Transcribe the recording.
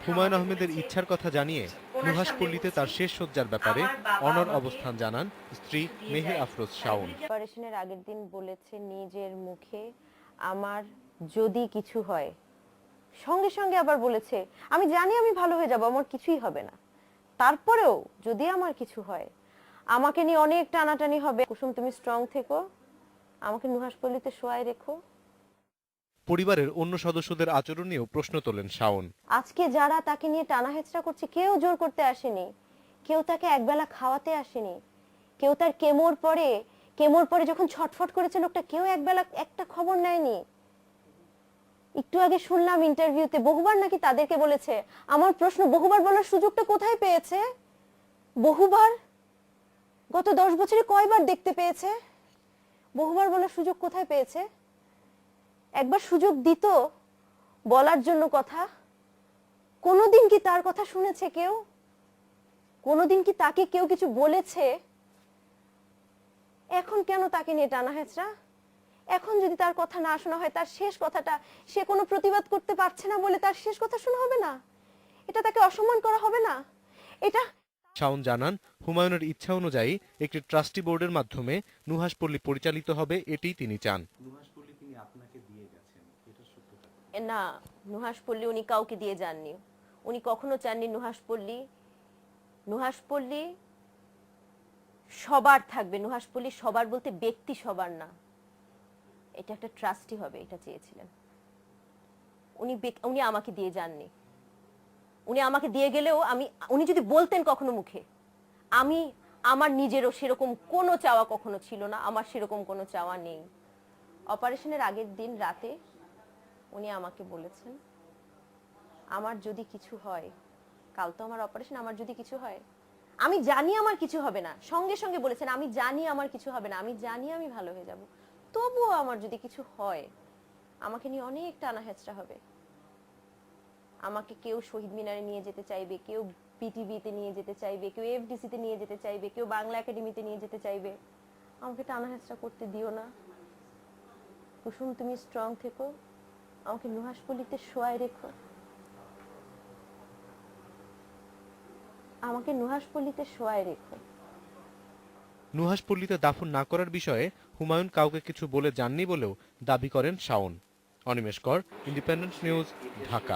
হুমায়ুন আহমেদের ইচ্ছার কথা জানিয়ে নুহাশপল্লীতে তার শেষ শয্যার ব্যাপারে অনড় অবস্থান জানান স্ত্রী মেহের আফরোজ শাওন। অপারেশনের আগের দিন বলেছে নিজের মুখে, আমার যদি কিছু হয়, সঙ্গে সঙ্গে আবার বলেছে আমি জানি আমি ভালো হয়ে যাব, আমার কিছুই হবে না, তারপরেও যদি আমার কিছু হয় আমাকে নিয়ে অনেক টানাটানি হবে, কুসুম তুমি স্ট্রং থেকো, আমাকে নুহাশপল্লীতে শোয়ায় রেখো। পরিবারের অন্য সদস্যদের আচরণ নিয়েও প্রশ্ন তোলেন শাওন। আজকে যারা তাকে নিয়ে টানাহেচড়া করছে কেউ জোর করতে আসেনি, কেউ তাকে একবেলা খাওয়াতে আসেনি, কেউ তার কেমোর পরে যখন ছটফট করেছে লোকটা, কেউ একবেলা একটা খবর নেয়নি। একটু আগে শুনলাম ইন্টারভিউতে বহুবার নাকি তাদেরকে বলেছে, আমার প্রশ্ন বহুবার বলার সুযোগটা কোথায় পেয়েছে, বহুবার গত 10 বছরে কয়বার দেখতে পেয়েছে, বহুবার বলার সুযোগ কোথায় পেয়েছে? একবার সুযোগ দিত বলার জন্য কথা, কোনোদিন কি তার কথা শুনেছে কেউ? কোনোদিন কি তাকে কেউ কিছু বলেছে? এখন কেন তাকে নিয়ে টানা হেচড়া? এখন যদি তার কথা না শোনা হয়, তার শেষ কথাটা সে কোনো প্রতিবাদ করতে পারছে না বলে তার শেষ কথা শোনা হবে না? এটা তাকে অসম্মান করা হবে না? এটা শাওন জানান, হুমায়ুনের ইচ্ছা অনুযায়ী একটি ট্রাস্টি বোর্ডের মাধ্যমে নুহাশপল্লী পরিচালিত হবে, এটিই তিনি চান। না, নুহাশপল্লী উনি কাউকে দিয়ে যাননি, উনি কখনো চাননি নুহাশপল্লী সবার থাকবে, নুহাশপল্লী সবার বলতে ব্যক্তি সবার না, এটা একটা ট্রাস্টি হবে, এটা চেয়েছিলেন উনি আমাকে দিয়ে যাননি। উনি আমাকে দিয়ে গেলেও উনি যদি বলতেন কখনো মুখে, আমার নিজেরও সেরকম কোনো চাওয়া কখনো ছিল না, আমার সেরকম কোনো চাওয়া নেই। অপারেশনের আগের দিন রাতে উনি আমাকে বলেছেন, আমার যদি কিছু হয়, কাল তো আমার অপারেশন, আমার যদি কিছু হয়, আমি জানি আমার কিছু হবে না, সঙ্গে সঙ্গে বলেছেন আমি জানি আমার কিছু হবে না, আমি জানি আমি ভালো হয়ে যাব, তবুও আমার যদি কিছু হয় আমাকে নিয়ে অনেক টানা হেচড়া হবে। আমাকে কেউ শহীদ মিনারে নিয়ে যেতে চাইবে, কেউ পিটিভিতে নিয়ে যেতে চাইবে, কেউ এফডিসিতে নিয়ে যেতে চাইবে, কেউ বাংলা একাডেমিতে নিয়ে যেতে চাইবে। আমাকে টানা হেচড়া করতে দিও না কুসুম, তুমি স্ট্রং থেকো, আমাকে নুহাশপল্লীতে শোয়ায় রেখো, আমাকে নুহাশপল্লীতে শোয়ায় রেখো। নুহাশপল্লীতে দাফন না করার বিষয়ে হুমায়ুন কাউকে কিছু বলে যাননি বলেও দাবি করেন শাওন। অনিমেষ কর, ইন্ডিপেন্ডেন্ট নিউজ, ঢাকা।